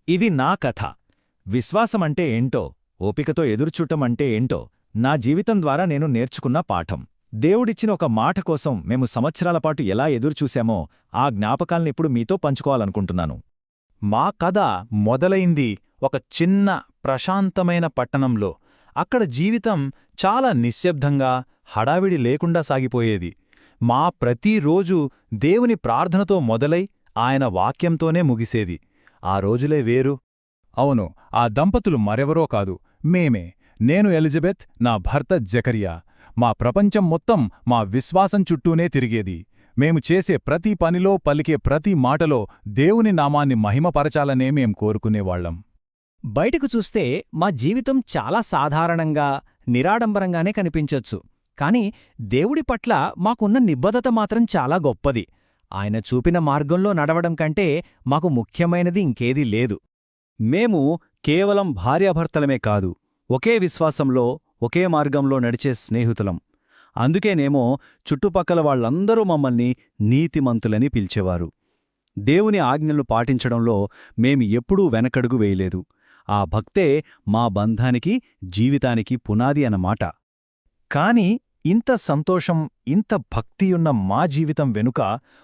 ఇది నా కథ. విశ్వాసమంటే ఏంటో, ఓపికతో ఎదురుచూటం అంటే ఏంటో నా జీవితం ద్వారా నేను నేర్చుకున్న పాఠం. దేవుడిచ్చిన ఒక మాట కోసం మేము సంవత్సరాలపాటు ఎలా ఎదురుచూశామో ఆ జ్ఞాపకాల్నిప్పుడు మీతో పంచుకోవాలనుకుంటున్నాను. మా కథ మొదలైంది ఒక చిన్న ప్రశాంతమైన పట్టణంలో. అక్కడ జీవితం చాలా నిశ్శబ్దంగా, హడావిడి లేకుండా సాగిపోయేది. మా ప్రతిరోజూ దేవుని ప్రార్థనతో మొదలై ఆయన వాక్యంతోనే ముగిసేది. ఆ రోజులే వేరు. అవును, ఆ దంపతులు మరెవరో కాదు, మేమే. నేను ఎలిజబెత్, నా భర్త జకరియా. మా ప్రపంచం మొత్తం మా విశ్వాసం చుట్టూనే తిరిగేది. మేము చేసే ప్రతి పనిలో, పలికే ప్రతి మాటలో దేవుని నామాన్ని మహిమపరచాలనే మేం కోరుకునేవాళ్లం. బయటకు చూస్తే మా జీవితం చాలా సాధారణంగా, నిరాడంబరంగానే కనిపించొచ్చు. కాని దేవుడి పట్ల మాకున్న నిబద్ధత మాత్రం చాలా గొప్పది. ఆయన చూపిన మార్గంలో నడవడం కంటే మాకు ముఖ్యమైనది ఇంకేదీ లేదు. మేము కేవలం భార్యాభర్తలమే కాదు, ఒకే విశ్వాసంలో, ఒకే మార్గంలో నడిచే స్నేహితులం. అందుకేనేమో చుట్టుపక్కల వాళ్లందరూ మమ్మల్ని నీతిమంతులని పిలిచేవారు. దేవుని ఆజ్ఞలు పాటించడంలో మేం ఎప్పుడూ వెనకడుగు వేయలేదు. ఆ భక్తే మా బంధానికి, జీవితానికి పునాది అన్నమాట. కాని ఇంత సంతోషం, ఇంత భక్తియున్న మా జీవితం వెనుక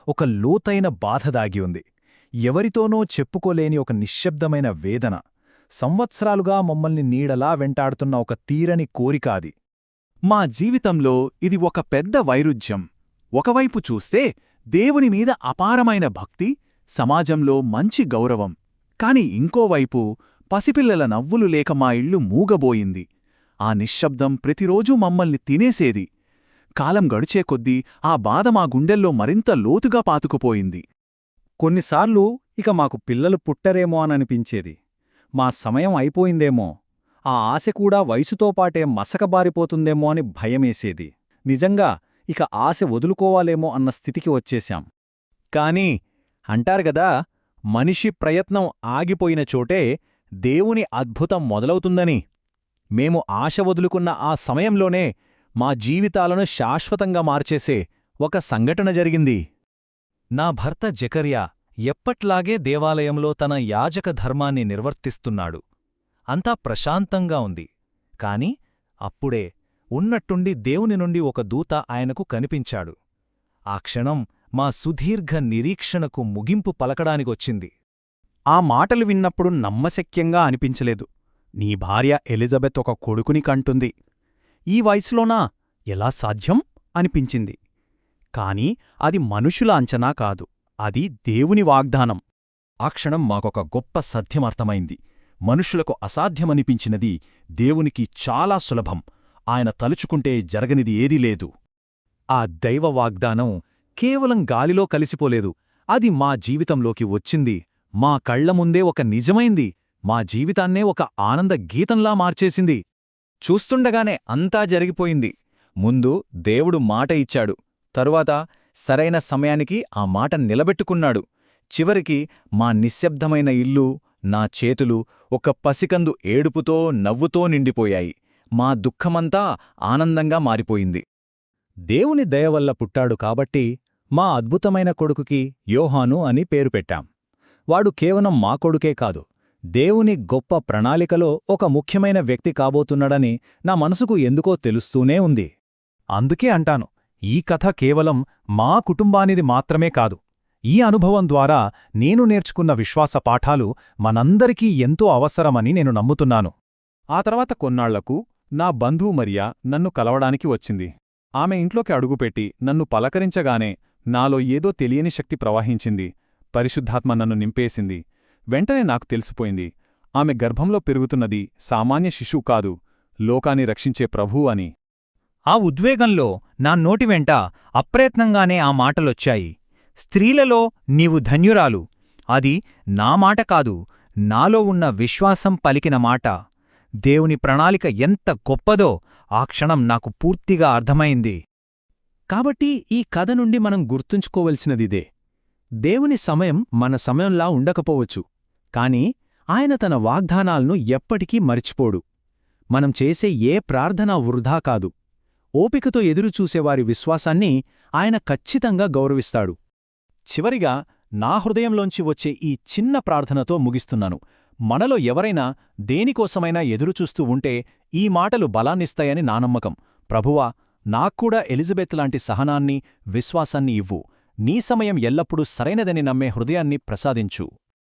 ఒక లోతైన బాధ దాగి ఉంది. ఎవరితోనో చెప్పుకోలేని ఒక నిశ్శబ్దమైన వేదన. సంవత్సరాలుగా మమ్మల్ని నీడలా వెంటాడుతున్న ఒక తీరని కోరిక అది. మా జీవితంలో ఇది ఒక పెద్ద వైరుధ్యం. ఒకవైపు చూస్తే దేవునిమీద అపారమైన భక్తి, సమాజంలో మంచి గౌరవం. కాని ఇంకోవైపు పసిపిల్లల నవ్వులు లేక మా ఇల్లు మూగబోయింది. ఆ నిశ్శబ్దం ప్రతిరోజూ మమ్మల్ని తినేసేది. కాలం గడిచే కొద్దీ ఆ బాధ మా గుండెల్లో మరింత లోతుగా పాతుకుపోయింది. కొన్నిసార్లు ఇక మాకు పిల్లలు పుట్టరేమో అననిపించేది. మా సమయం అయిపోయిందేమో, ఆ ఆశ కూడా వయసుతో పాటే మసకబారిపోతుందేమో అని భయమేసేది. నిజంగా ఇక ఆశ వదులుకోవాలేమో అన్న స్థితికి వచ్చేశాం. కాని అంటారుగదా, మనిషి ప్రయత్నం ఆగిపోయిన చోటే దేవుని అద్భుతం మొదలవుతుందని. మేము ఆశ వదులుకున్న ఆ సమయంలోనే మా జీవితాలను శాశ్వతంగా మార్చేసే ఒక సంఘటన జరిగింది. నా భర్త జకర్యా ఎప్పట్లాగే దేవాలయంలో తన యాజక ధర్మాన్ని నిర్వర్తిస్తున్నాడు. అంతా ప్రశాంతంగా ఉంది. కాని అప్పుడే ఉన్నట్టుండి దేవుని నుండి ఒక దూత ఆయనకు కనిపించాడు. ఆ క్షణం మా సుదీర్ఘ నిరీక్షణకు ముగింపు పలకడానికొచ్చింది. ఆ మాటలు విన్నప్పుడు నమ్మశక్యంగా అనిపించలేదు. నీ భార్య ఎలిజబెత్ ఒక కొడుకుని కంటుంది. ఈ వయసులోనా? ఎలా సాధ్యం అనిపించింది. కాని అది మనుషుల అంచనా కాదు, అది దేవుని వాగ్దానం. ఆ క్షణం మాకొక గొప్ప సత్యమర్థమైంది. మనుషులకు అసాధ్యమనిపించినది దేవునికి చాలా సులభం. ఆయన తలుచుకుంటే జరగనిది ఏదీ లేదు. ఆ దైవ వాగ్దానం కేవలం గాలిలో కలిసిపోలేదు, అది మా జీవితంలోకి వచ్చింది. మా కళ్లముందే ఒక నిజమైంది. మా జీవితాన్నే ఒక ఆనంద గీతంలా మార్చేసింది. చూస్తుండగానే అంతా జరిగిపోయింది. ముందు దేవుడు మాట ఇచ్చాడు, తరువాత సరైన సమయానికి ఆ మాట నిలబెట్టుకున్నాడు. చివరికి మా నిశ్శబ్దమైన ఇల్లు, నా చేతులు ఒక పసికందు ఏడుపుతో, నవ్వుతో నిండిపోయాయి. మా దుఃఖమంతా ఆనందంగా మారిపోయింది. దేవుని దయవల్ల పుట్టాడు కాబట్టి మా అద్భుతమైన కొడుకుకి యోహాను అని పేరు పెట్టాం. వాడు కేవలం మా కొడుకే కాదు, దేవుని గొప్ప ప్రణాళికలో ఒక ముఖ్యమైన వ్యక్తి కాబోతున్నాడని నా మనసుకు ఎందుకో తెలుస్తూనే ఉంది. అందుకే అంటాను, ఈ కథ కేవలం మా కుటుంబానిది మాత్రమే కాదు. ఈ అనుభవం ద్వారా నేను నేర్చుకున్న విశ్వాస పాఠాలు మనందరికీ ఎంతో అవసరమని నేను నమ్ముతున్నాను. ఆ తర్వాత కొన్నాళ్లకు నా బంధువు మరియా నన్ను కలవడానికి వచ్చింది. ఆమె ఇంట్లోకి అడుగుపెట్టి నన్ను పలకరించగానే నాలో ఏదో తెలియని శక్తి ప్రవహించింది. పరిశుద్ధాత్మ నన్ను నింపేసింది. వెంటనే నాకు తెలిసిపోయింది, ఆమె గర్భంలో పెరుగుతున్నది సామాన్య శిశువు కాదు, లోకాన్ని రక్షించే ప్రభువు అని. ఆ ఉద్వేగంలో నా నోటి వెంట అప్రయత్నంగానే ఆ మాటలొచ్చాయి. స్త్రీలలో నీవు ధన్యురాలు. అది నా మాట కాదు, నాలో ఉన్న విశ్వాసం పలికిన మాట. దేవుని ప్రణాళిక ఎంత గొప్పదో ఆ క్షణం నాకు పూర్తిగా అర్థమైంది. కాబట్టి ఈ కథ నుండి మనం గుర్తుంచుకోవలసినదిదే. దేవుని సమయం మన సమయంలా ఉండకపోవచ్చు, కాని ఆయన తన వాగ్దానాలను ఎప్పటికీ మరిచిపోడు. మనం చేసే ఏ ప్రార్థనా వృధా కాదు. ఓపికతో ఎదురుచూసేవారి విశ్వాసాన్ని ఆయన ఖచ్చితంగా గౌరవిస్తాడు. చివరిగా నా హృదయంలోంచి వచ్చే ఈ చిన్న ప్రార్థనతో ముగిస్తున్నాను. మనలో ఎవరైనా దేనికోసమైనా ఎదురుచూస్తూ ఉంటే ఈ మాటలు బలాన్నిస్తాయని నా నమ్మకం. ప్రభువా, నాక్కూడా ఎలిజబెత్ లాంటి సహనాన్ని, విశ్వాసాన్ని ఇవ్వు. నీ సమయం ఎల్లప్పుడూ సరైనదని నమ్మే హృదయాన్ని ప్రసాదించు.